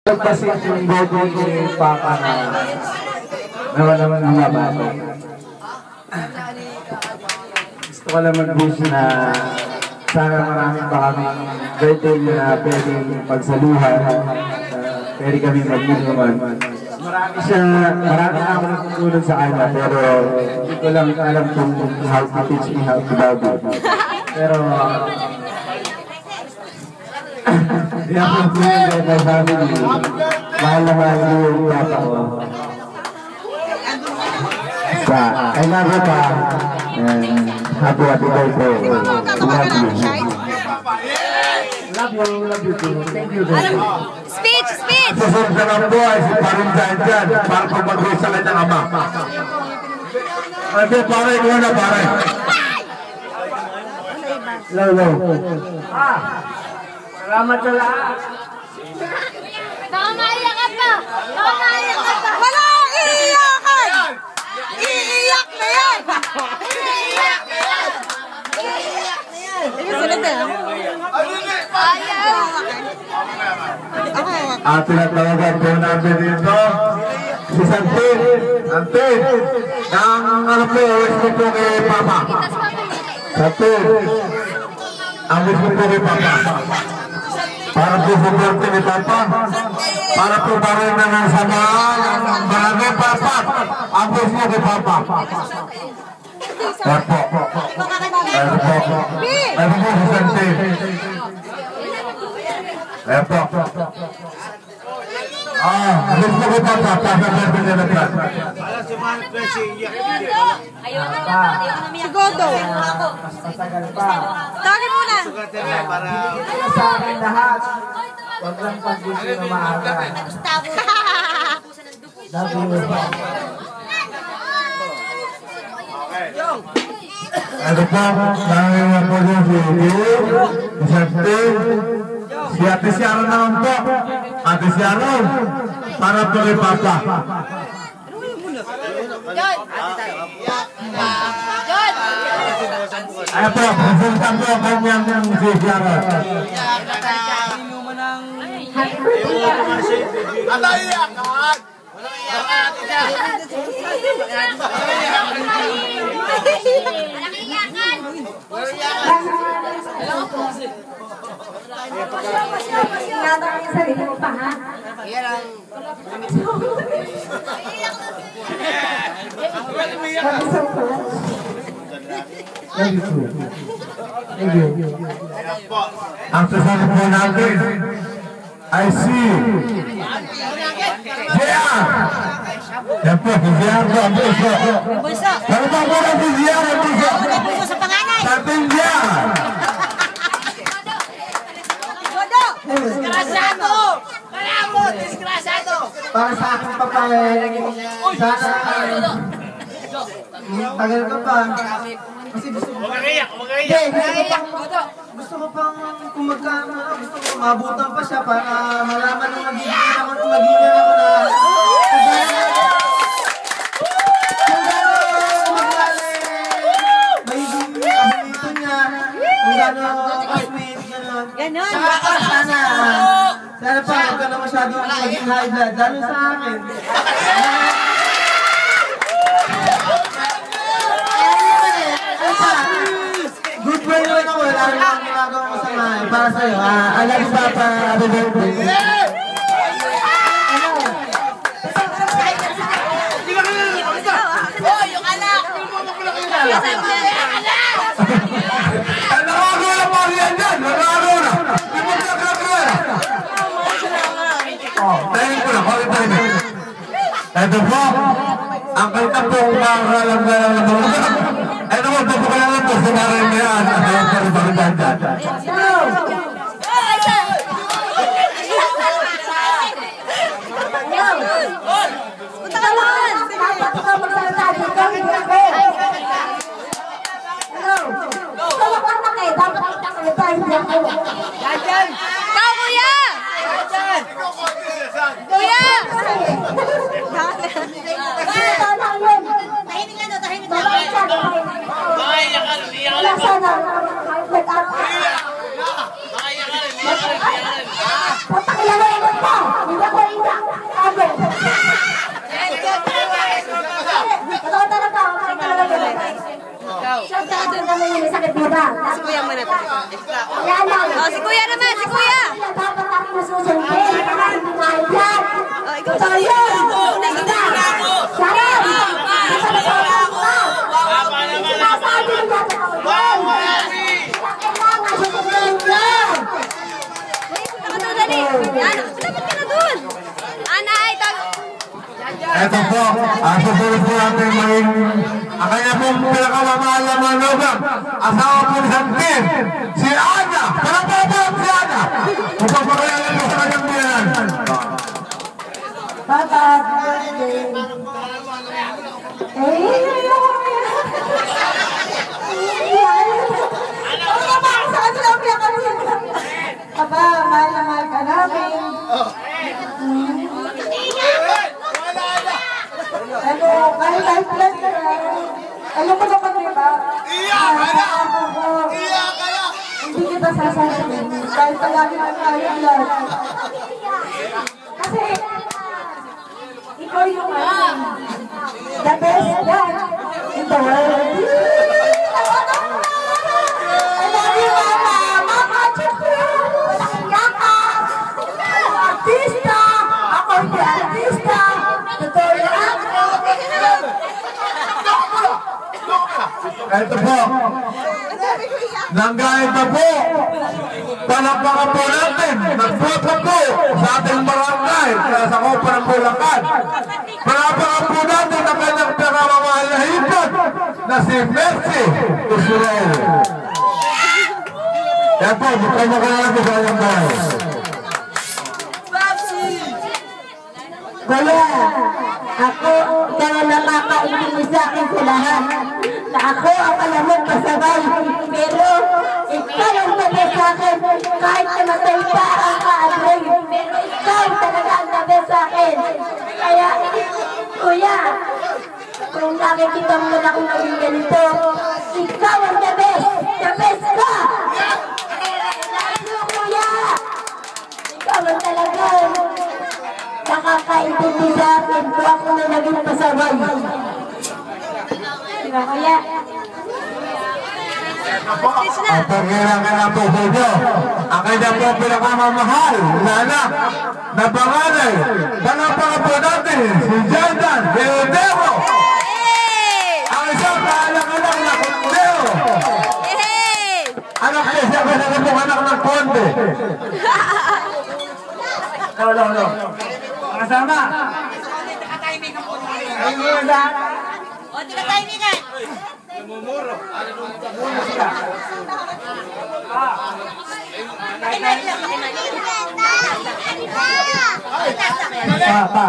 Pagpasit yung body ni Papa na naman naman ang mababa. Gusto ko lang mag-wish na sana maraming pa kami birthday na pwedeng pagsaluhan, pwede kami mag-inuman. Marami na ako natutulog sa kanya, pero hindi ko lang alam kung how to teach me how to love it. Pero hindi ako nagpinigay my family. Mahal na mahal ko yung papa ko. I love you pa. And happy birthday. Love you too. Thank you. Speech! Susunod na lang po ay si Paring Janjan para pag-mag-wish sa kanyang ama. Okay, pare, ikaw na pare. Hello. Salamat sa lahat. Baka maiyak ka pa! Wala akong iiyakan! Iiyak na yan! Sunod na yan. Ayaw! Tinatawagan po namin dito si Santin. Ang alam mo, wish mo po kay Papa. Santin, ang wish mo po kay Papa. Para po suporte ni Papa. Para po barin na ng samahan ang barangay Papa. Ang wish mo kay Papa. Papa. Ano po si Santin? Epo. Wish mo kay Papa. Papa birthday niya na plan. Si Godo. Tawagin muna. Sa akin lahat. Huwag lang pag-isip na maaga. Love you. Ano po? Dahil na po yung si Santin. Si Ate Siaro naman po. Ate Siaro. Para po kay Papa. John! Ay po, presentan po kanyang si Siaro. Alayakan! Ang sasabi po natin ay si J.R. Yan po, si J.R. po ang puso. Pero pa po na si J.R. ang puso. Sa panganay! Sa ating J.R. Godo! Disgrasado! Malamot! Disgrasado! Para sa aking papay, sana tagal ka pa. Kasi gusto mo gusto ko pang kung gusto ko mabutan pa siya para malaman ng magiging ako na kung gano'n magiging abilito niya, kung gano'n ka-sweet, gano'n. Ganon! Sana pa, huwag ka na masyadong maging high blood, lalo sa akin. Good boy naman ako, wala rin akong ginagawa masama. Para sa'yo, I love you, Papa. Happy birthday. Yung anak! Nakagawa na po yan dyan! Nakagawa na! Di mo nakagawa na! Tayo ko na, bakit tayo na? Ito po, ang kanta po makakalam na lang ito. Ito po, papakalang po sa narin na yan. Ayaw pa rin bakit dyan dyan. Punta ka naman! Dapat ka magsasabi ka, hindi ako. Hello? Sa'yo ka na kayo, dapat kita kayo tayo, hindi ako. Ikaw, kuya! Kuya! Ito lang yun. Tahimik na, tahimik na. Babay siya, babay. Wala sana. Pagpakilala mo pa. Hindi ako iba. Si Kuya muna to. Kaya lang. Oh, si Kuya naman, si Kuya. Dapat ako nasusundin. Para hindi tayo dyan. Oh, ikaw Ito yun. Isa. Sharon. Isa na po ako. Sinasabi mo dapat ako dyan. Kailangan susundin yun. Punta ka doon, dali. Yan, dapat ka na doon. Anay, Ito po, susunod po natin maging ang kanya pong pinakamamahal na manugang, asawa po ni Santin, si Ana! Palapapalap si Ana! Upapakayalan mo sa kanyang biyanan. Papa, birthday. Papa, mahal na mahal ka namin. Ano, kahit life lang ka. Alam mo naman, di ba? Iyak ka na! Iyak ka na! Hindi kita sasabihin. Dahil palagi na tayo lang. Kasi, ikaw yung the best dad in the world. I love you, Mama! Mama, malaking yaka! Artista! Ako hindi artista! Totoo yan! Ito po, nanggahin na po, palakpakan po natin, nagboto po sa ating barangay, sa Kopa ng Bulacan. Palakpakan po natin ang kanyang pinakamamahal na hipon na si Mercy Usurel. Yan po, magkamakalalan po sa kanyang bahay. Kuya, ako kaya nakakaintindi sa akin sa lahat na ako ang alam mo pasabay, pero ikaw ang tabi sa akin kahit namatay pa ang kaadroy, pero ikaw talaga ang tabi sa akin. Kaya, kuya, kung nakikita mo na akong naging ganito, ikaw ang the best ka! Lalo, kuya! Ikaw ang talaga nakakaintindi sa akin kung ako na naging pasabay. Diba, kuya? Ang pagkailangan na po po nyo, ang kanyang po pinakamamahal na anak na panganay, palakpakan po natin si Jordan Deodero. Ang isang kaanak-anak na Kundeo. Anak po siya kasi na pong anak ng Konde. No. Kasama. Ay, muna. O, tika timingan. Pa.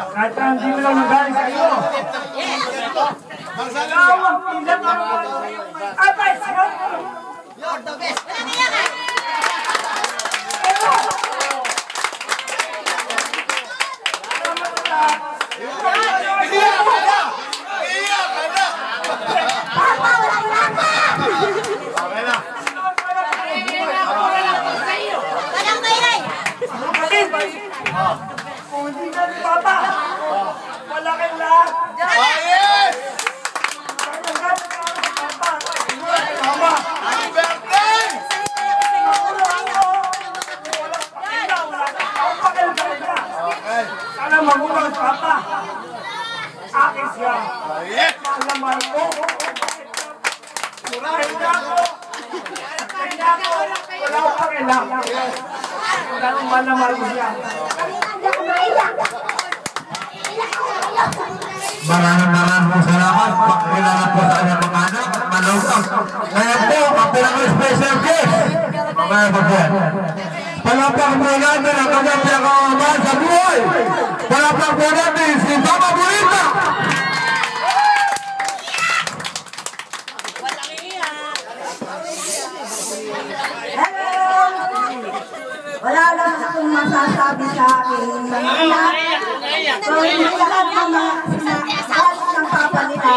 Kahit na hindi mo lang nagaling sa iyo. Marsalaw! Ilan ang atay! You're the best! Iyak ka na! Iyak ka na! Papa, walang yaka! Okay na. Walang bayan. Kung hindi na ni Papa, wala kang lahat. Oh, yes! Mama! Happy birthday! Okay. Sana mamulang Papa. Akin siya. Oh, yes! Malaman ko. Kahit na ako. Wala ko pakialam. Wala kong malaman ko siya. Hindi ako maiyak. Maraming salamat. Pakilala po sa kanyang mga anak at malugang. Ngayon po, ang pinaka-special guest. Mga kapatid. Palapang po natin ang kanyang pinakamamahal sa buhay. Palapang po natin si Papa Bonita. Wala lang akong masasabi sa akin sa mga kung hindi lahat ng mga sinasabi ng papa nila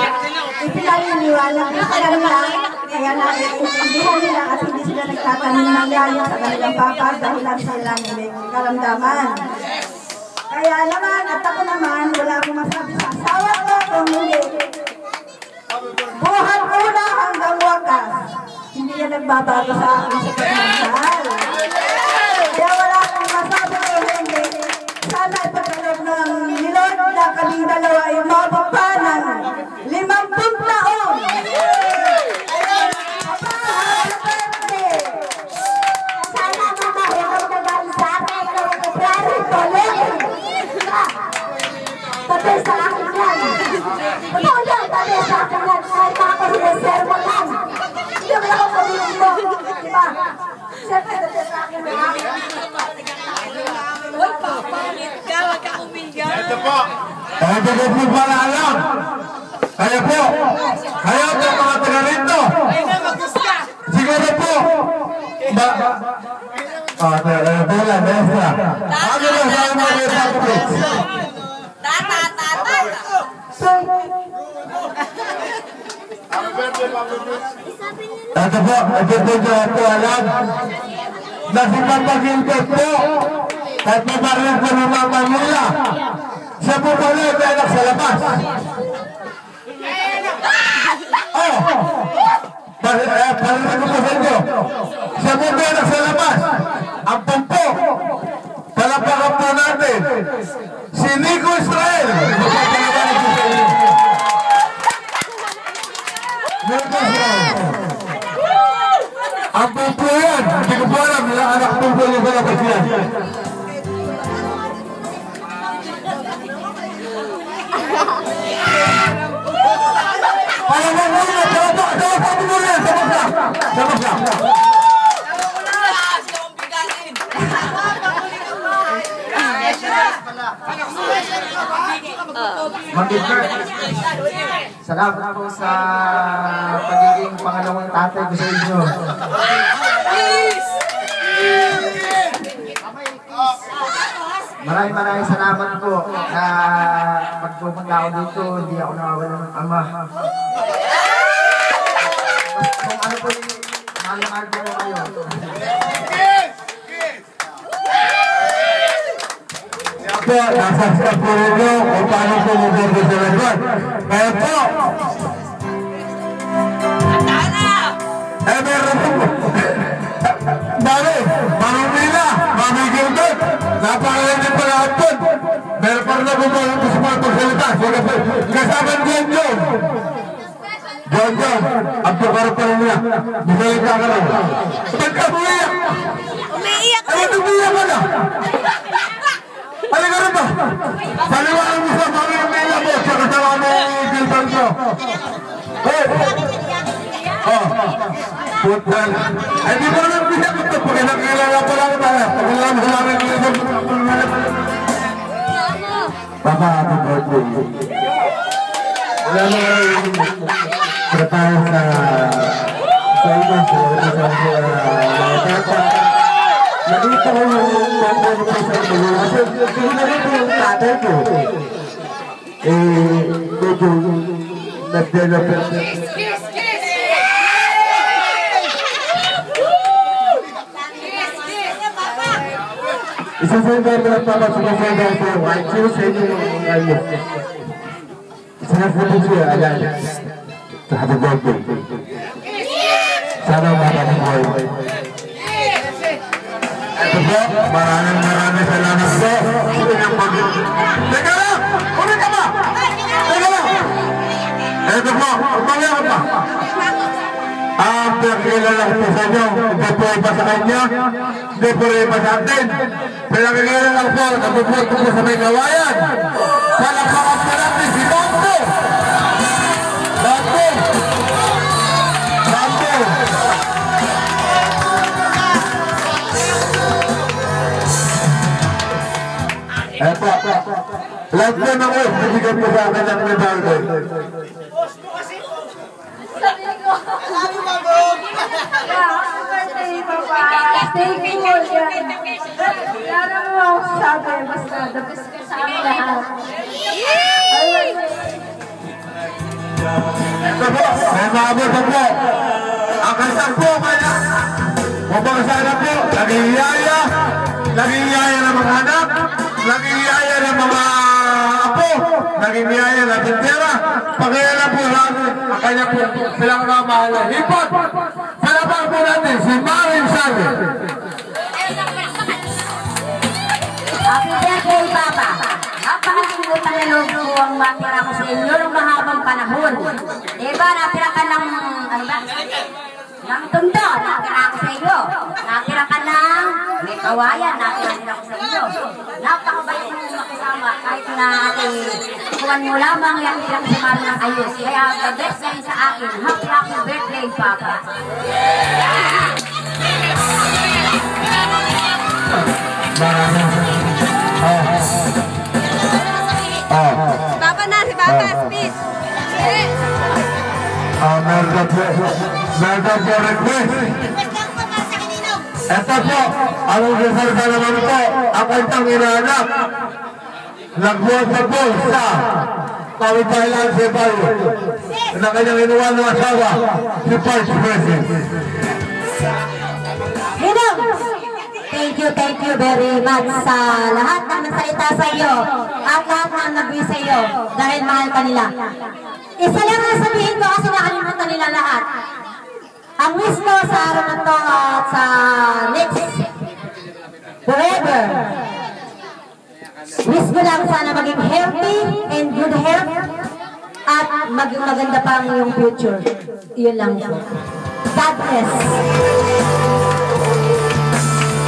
ipinaliniwala ko sa kanila kaya naiintindihan nila at hindi sila nagtatanong ng yayo sa kanilang papa dahil lang sila may karamdaman. Kaya naman at ako naman wala akong masabi sa asawa ko kung hindi buhat muna hanggang wakas. gatas. Hindi yan nagbabago sa akin sa pagmamahal. Kaya wala akong masabi ko hindi. Sana ipagkalog ng Lord na kaming dalawa ay umabot pa ng 50 taon. Sana mamahirap na dahil sa akin na mag-prari tuloy. Patay sa akin yan. Totoo yan, patay sa akin yan. Kahit ako sinesermo yan. Hindi mo ako sabihin mo. Diba? Siyempre, patay sa akin na akin. Uy, papangit ka, wag ka umiga. Ito po. Ito po pala alam. Kaya po, kaya po mga taga rito. Siguro po. Bola, Mesra. Ano ba sa mga Republics? Tata. Happy birthday, Papa Bruce. Ito po alam. Na si Papagilbert po. Kahit mabaril po ng mga Manila. Siya po pala yung anak sa labas. Oh! Parinig ko po sa inyo. Siya po yung anak sa labas. Ang pumpo. Palapakan po natin. Si Nico Israel. Magpapalabanan po sa inyo. Nico Israel. Ang pumpo yan. Hindi ko po alam. Anak pumpo yung sa labas yan. Salamat po sa pagiging pangalawang tatay ko sa inyo. Maraming salamat po na pagpupunta ako dito, hindi ako nawawala ng ama. Kung ano po yung mahal ko kayo. Po, nasasya po rin kung paano po mag-order sa record. Kaya po, meron po. Dali, Manumila, Mami Gilbert, napakalan din pala ang po. Meron pa rin na po po sa mga pagsalita. Kasama John. Ang pagkarap pa rin niya. Bisalita ka lang. Pagkabuiyak! Umiiyak ka. Ano umiiyak ka na? Halika rin ba? Paliwanag mo sa Mami Umila mo sa kasama mo Gilbert mo. Hey! Putan. Ay, di ba lang biyak ito? Pag nakilala pa lang tayo. Pag alam sa namin Papa, happy birthday. Wala na trabaho sa inyo, sa mga tata. Nakita ko yung tatay ko sa inyo. Kasi pinagin ko yung tatay ko. Medyo nag-develop. Isasenda ko lang papa, sumasenda ko. White shoes, sa inyo yung kayo. Sinasabi siya, ayan. Sa happy birthday. Sana maraming buhay. Ito po, maraming salamat po. Teka lang! Ulit ka ba? Teka lang! Ito po, umali ako pa. Ang pinakilala ko sa inyo, hindi po iba sa kanya, hindi po iba sa atin. Pinakilala ko po, nabubuot ko sa may gawayan. Palapakan po natin si Bambo! Bambo! Bambo! Eto, lahat po na ko, bibigyan po sa akin ng medalyo. Thank you. Lalo mo ako sabi, basta the best ka sa amin lahat. Ito po, may maabot na po. Ang kasal po kaya. Upang sana po, naging yaya ng mga anak, naging yaya ng mga apo. po, naging niyaya na tindera, pagkaya po natin, ang kanya po silang kamahal na hipot. Salamat po natin si Marin Sally. Happy birthday, Papa! Napakalaking utang na loob ko ang matira ko sa inyo ng mahabang panahon. Diba, natira ka ng, ano ba? Ng tundo, natira ko sa inyo. Natira ka ng may kawayan, natira ko sa inyo. Napakabait mo makisama kahit na kuwan mo lamang yung ilang sumalo ng ayos. Kaya the best ngayon sa akin. Happy birthday, Papa! Papa na, si Papa, speech. Meron po request. Ito po, ang usasalita naman po, ang kanyang inaanak. Nagbuhat na po sa Kawipahilan si Bayo na kanyang inuwan ng asawa, si Vice President. Ninong! Thank you very much sa lahat ng nagsalita sa iyo at lahat ng nagbigay sa iyo dahil mahal ka nila. Isa lang ang sabihin ko kasi nakalimutan nila lahat. Ang wish ko sa araw na to at sa next forever. Wish ko lang sana maging healthy and good health at maging maganda pa ang iyong future. Iyon lang po. God bless.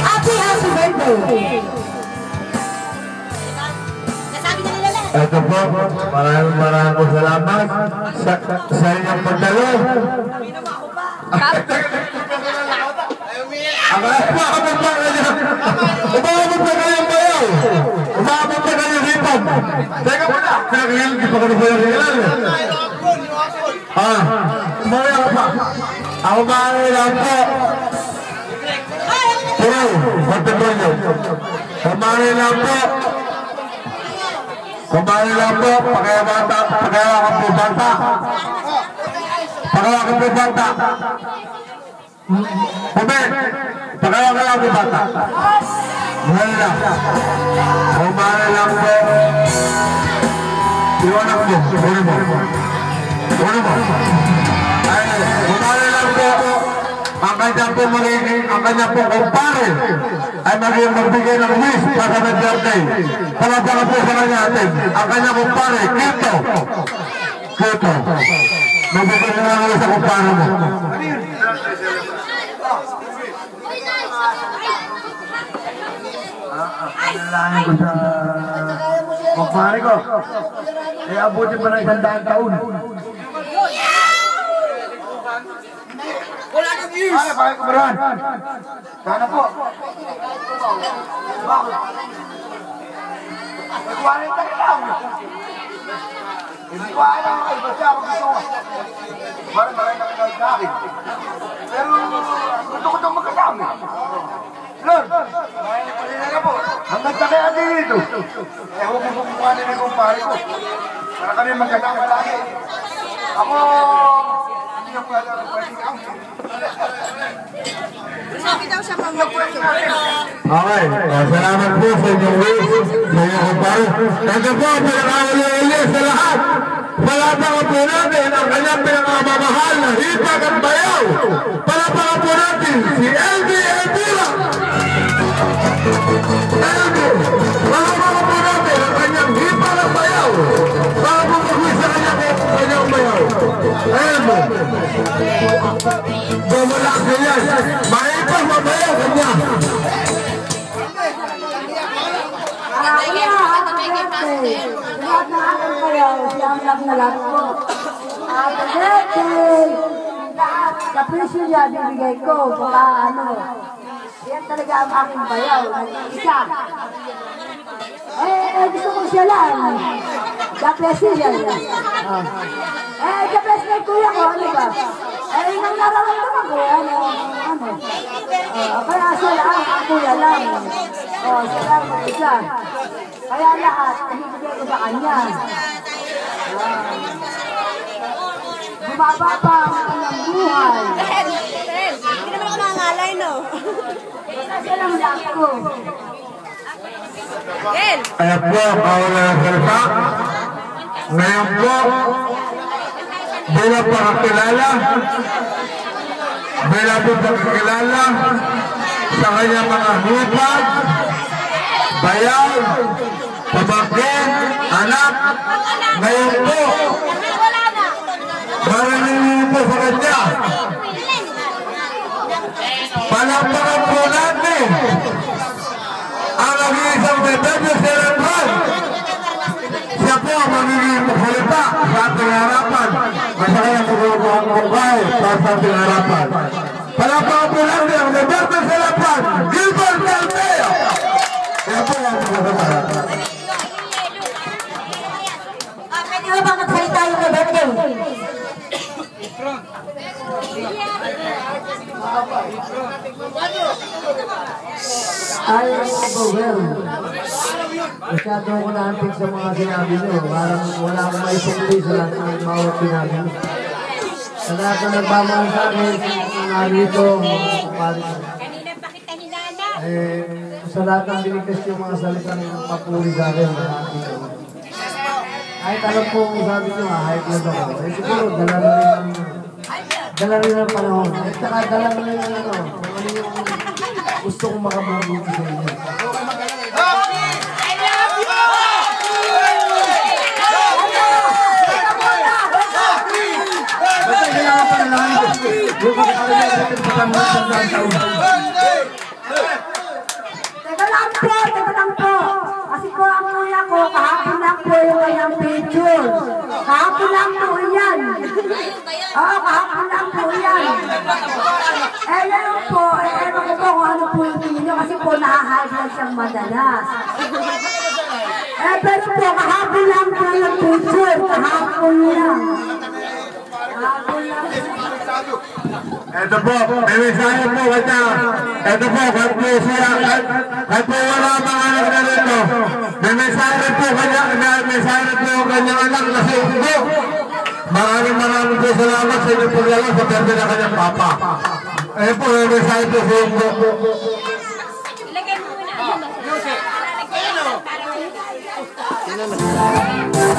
Happy birthday! Ito po, maraming po salamat sa inyong pagdalo. Umabot pa kanyang bayaw. Umabot pa kanyang hipag. Teka po na, pinag-ilan, di pa ka na po yung ilan. Umaya ka pa. Ako maaari lang po. Pero, pagtapon nyo. Umaya lang po. Kumari lang po, pagkayawakan po banta. Pagkayawakan po banta. Pumin, pagkayawakan lang po banta. Kumari lang. Kumari lang po. Iwanak mo, ulo mo. Ulo mo. Kumari lang po. Ang kanya po magiging, ang kanya po kumpare ay magiging magbigay ng wish para sa birthday. Palabakan po sa kanya natin. Ang kanya kumpare, Kito. Kito. Magbigay na lang sa kumpare mo. Panalangin ko sa kumpare ko. Eh, abutin pa ng 100 taon. Wala nang views! Ano, bakit kumaran? Sana po. Nagwarin ka rin lang. Hindi ko alam kayo, basta ako gusto ko. Marami nakagalit sa akin. Pero gusto ko itong magkasama. Lord, palinala po. Hanggang sa kaya dito. Eh, huwag mo kumuha nila yung kumpare ko. Para kami magkasama lagi. Ako, hindi na pala ako pwede ako. Sabi daw siya mamagpapit. Okay, salamat po sa inyong wish, sa inyong kumpare. Ito po, pinakawali-uli sa lahat. Palapakan po natin ang kanyang pinakamamahal na hipag ang bayaw. Palapakan po natin si LB Elvira. LB, palapakan po natin ang kanyang hipag ang bayaw. Para po mag-wish sa kanyang bayaw. LB. Bumalak ganyan. Maipag mabayaw kanya. Lahat na akin kayo, siyang lang na lahat po. Happy birthday! Lahat, sa presyo niya, bibigay ko. Baka ano, yan talaga ang aking bayaw. Isa. Gusto ko siya lang. God bless you yan. God bless na kuya ko, ano ba? Nang nararamdaman ko, ano. Kaya siya lang, ang kuya lang. Siya lang mag-isa. Kaya lahat, ibigay ko sa kanya. Bumaba pa ang kanyang buhay. Hindi naman ako mangalay, no? Siya lang lahat ko. Gel! Kaya po, kawalan ng salita. Ngayon po, bilang pagkakilala sa kanyang mga hupag, bayaw, pamangkin, anak. Ngayon po, maraming po sa kanya. Palampakan po natin ang nag-iisang Bebebe Cerebral. Siya po ang magiging magsalita sa ating harapan. Masaya po po ang mukhay sa ating harapan. Palampakan po natin ang Bebebe Cerebral, Gilbert Calveo. Siya po ang magsalita. Pwede ba bang magsalita yung Bebebe? Ay, masyado ko naantig sa mga sinabi nyo. Parang wala akong maisukli sa lahat ng bawat sinabi nyo. Sa lahat na nagmamahal sa akin, mga rito, Kanina pa kita hinana. sa lahat ng binigkas yung mga salitang papuri sa akin. Kahit alam po kung sabi nyo, hype lang ako. Siguro, dala rin ang panahon. At saka dala rin ang ano, kung ano yung gusto kong makabubuti sa inyo. Basta kailangan pa na lang ito. Yung kakakalimutan natin sa tamang sandaan taon. Teka lang po. Kasi po ang kuya ko, kahapon lang po yung kanyang picture. Kahapon lang po yan. Oo, kahapon lang po yan. Ngayon po, ewan ko po kung ano po yung tingin nyo kasi po nahahype lang siyang madalas. Pero po, kahapon lang po yung picture. Kahapon lang. Kahapon lang. Ito po, may mensahe po kanya. Ito po, kahit po siya, kahit po wala mga anak na rito. May mensahe po kanya, may mensahe po yung kanyang anak na si Ugo. Maraming po salamat sa inyong pagdala sa perde na kanyang papa. Ayun po, may mensahe po si Ugo. Ilagay mo muna. Lalagyan mo.